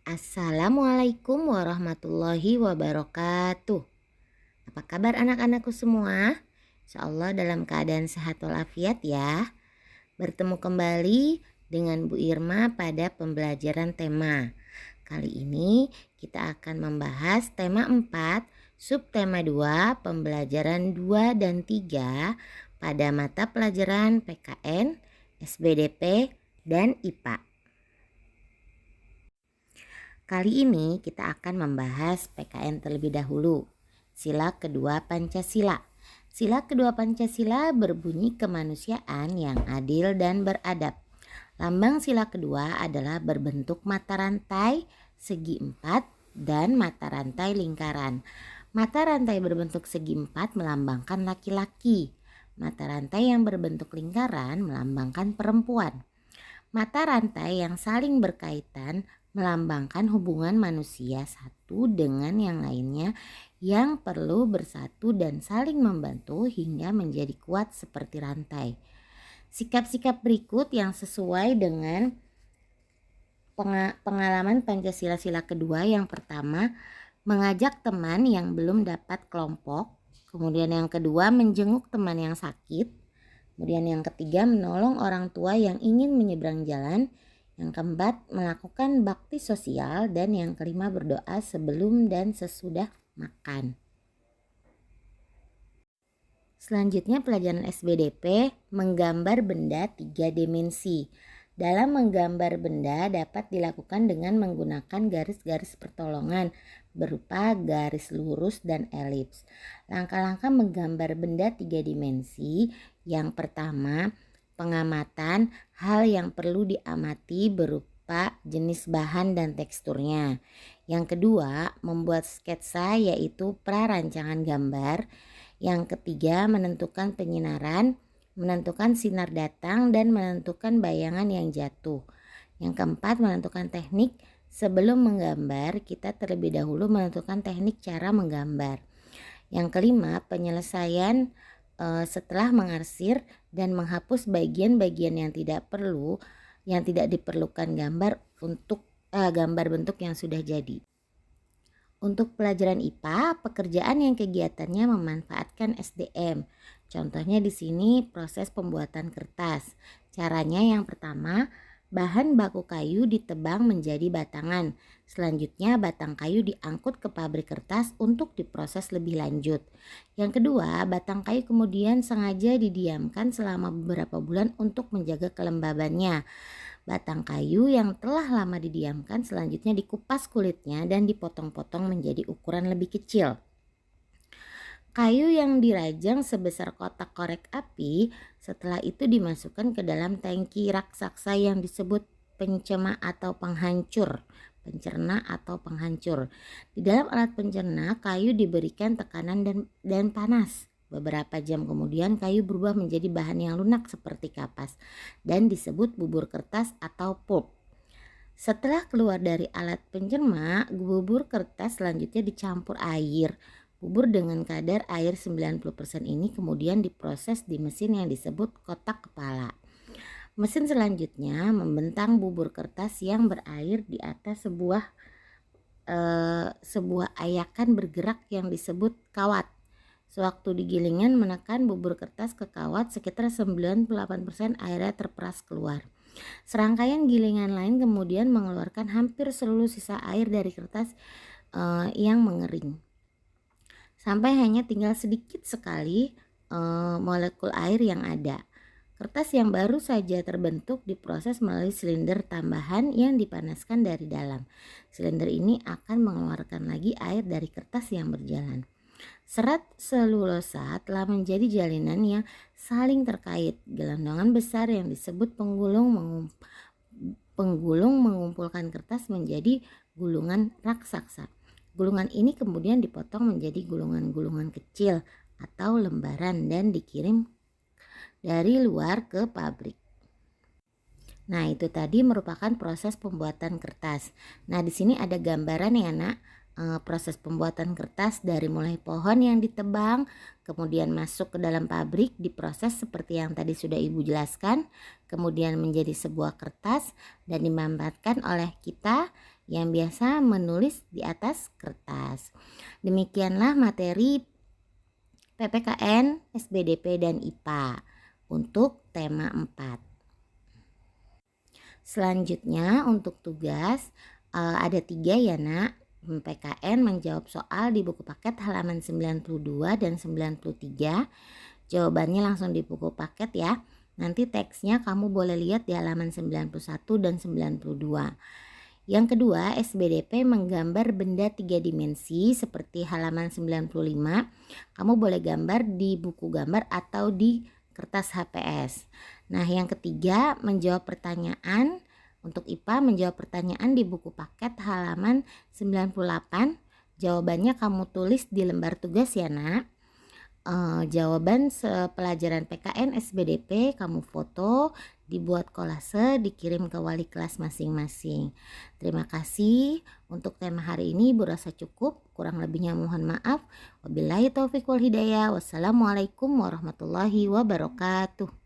Assalamualaikum warahmatullahi wabarakatuh. Apa kabar anak-anakku semua? Insyaallah dalam keadaan sehat walafiat ya. Bertemu kembali dengan Bu Irma pada pembelajaran tema. Kali ini kita akan membahas tema 4, subtema 2, pembelajaran 2 dan 3 pada mata pelajaran PKN, SBDP, dan IPA. Kali ini kita akan membahas PKN terlebih dahulu. Sila kedua Pancasila. Sila kedua Pancasila berbunyi kemanusiaan yang adil dan beradab. Lambang sila kedua adalah berbentuk mata rantai segi 4 dan mata rantai lingkaran. Mata rantai berbentuk segi 4 melambangkan laki-laki. Mata rantai yang berbentuk lingkaran melambangkan perempuan. Mata rantai yang saling berkaitan melambangkan hubungan manusia satu dengan yang lainnya yang perlu bersatu dan saling membantu hingga menjadi kuat seperti rantai. Sikap-sikap berikut yang sesuai dengan pengalaman Pancasila sila kedua. Yang pertama, mengajak teman yang belum dapat kelompok. Kemudian yang kedua, menjenguk teman yang sakit. Kemudian yang ketiga, menolong orang tua yang ingin menyeberang jalan. Yang keempat, melakukan bakti sosial. Dan yang kelima, berdoa sebelum dan sesudah makan. Selanjutnya pelajaran SBDP, menggambar benda 3 dimensi. Dalam menggambar benda dapat dilakukan dengan menggunakan garis-garis pertolongan berupa garis lurus dan elips. Langkah-langkah menggambar benda 3 dimensi. Yang pertama, pengamatan hal yang perlu diamati berupa jenis bahan dan teksturnya. Yang kedua, membuat sketsa yaitu prarancangan gambar. Yang ketiga, menentukan penyinaran, menentukan sinar datang dan menentukan bayangan yang jatuh. Yang keempat, menentukan teknik. Sebelum menggambar, kita terlebih dahulu menentukan teknik cara menggambar. Yang kelima, penyelesaian setelah mengarsir dan menghapus bagian-bagian yang tidak diperlukan gambar untuk gambar bentuk yang sudah jadi. Untuk pelajaran IPA, pekerjaan yang kegiatannya memanfaatkan SDM. Contohnya di sini proses pembuatan kertas. Caranya yang pertama, bahan baku kayu ditebang menjadi batangan. Selanjutnya batang kayu diangkut ke pabrik kertas untuk diproses lebih lanjut. Yang kedua, batang kayu kemudian sengaja didiamkan selama beberapa bulan untuk menjaga kelembabannya. Batang kayu yang telah lama didiamkan selanjutnya dikupas kulitnya dan dipotong-potong menjadi ukuran lebih kecil. Kayu yang dirajang sebesar kotak korek api, setelah itu dimasukkan ke dalam tangki raksasa yang disebut pencerna atau penghancur. Di dalam alat pencerna, kayu diberikan tekanan dan panas. Beberapa jam kemudian kayu berubah menjadi bahan yang lunak seperti kapas dan disebut bubur kertas atau pulp. Setelah keluar dari alat pencerna, bubur kertas selanjutnya dicampur air. Bubur dengan kadar air 90% ini kemudian diproses di mesin yang disebut kotak kepala. Mesin selanjutnya membentang bubur kertas yang berair di atas sebuah ayakan bergerak yang disebut kawat. Sewaktu digilingan menekan bubur kertas ke kawat, sekitar 98% airnya terperas keluar. Serangkaian gilingan lain kemudian mengeluarkan hampir seluruh sisa air dari kertas yang mengering. Sampai hanya tinggal sedikit sekali molekul air yang ada. Kertas yang baru saja terbentuk diproses melalui silinder tambahan yang dipanaskan dari dalam. Silinder ini akan mengeluarkan lagi air dari kertas yang berjalan. Serat selulosa telah menjadi jalinan yang saling terkait. Gelondongan besar yang disebut penggulung mengumpulkan kertas menjadi gulungan raksasa. Gulungan ini kemudian dipotong menjadi gulungan-gulungan kecil atau lembaran dan dikirim dari luar ke pabrik. Nah, itu tadi merupakan proses pembuatan kertas. Nah, di sini ada gambaran ya, Nak. Proses pembuatan kertas dari mulai pohon yang ditebang, kemudian masuk ke dalam pabrik, diproses seperti yang tadi sudah Ibu jelaskan, kemudian menjadi sebuah kertas dan dimanfaatkan oleh kita yang biasa menulis di atas kertas. Demikianlah materi PPKN, SBDP, dan IPA untuk tema 4. Selanjutnya untuk tugas ada 3 ya nak. PKN menjawab soal di buku paket halaman 92 dan 93. Jawabannya langsung di buku paket ya. Nanti teksnya kamu boleh lihat di halaman 91 dan 92. Yang kedua, SBDP menggambar benda 3 dimensi seperti halaman 95. Kamu boleh gambar di buku gambar atau di kertas HPS. Nah, yang ketiga, menjawab pertanyaan. Untuk IPA menjawab pertanyaan di buku paket halaman 98. Jawabannya kamu tulis di lembar tugas ya nak. Jawaban pelajaran PKN SBDP kamu foto, dibuat kolase, dikirim ke wali kelas masing-masing. Terima kasih. Untuk tema hari ini Bu rasa cukup, kurang lebihnya mohon maaf. Wabillahi taufiq wal hidayah. Wassalamualaikum warahmatullahi wabarakatuh.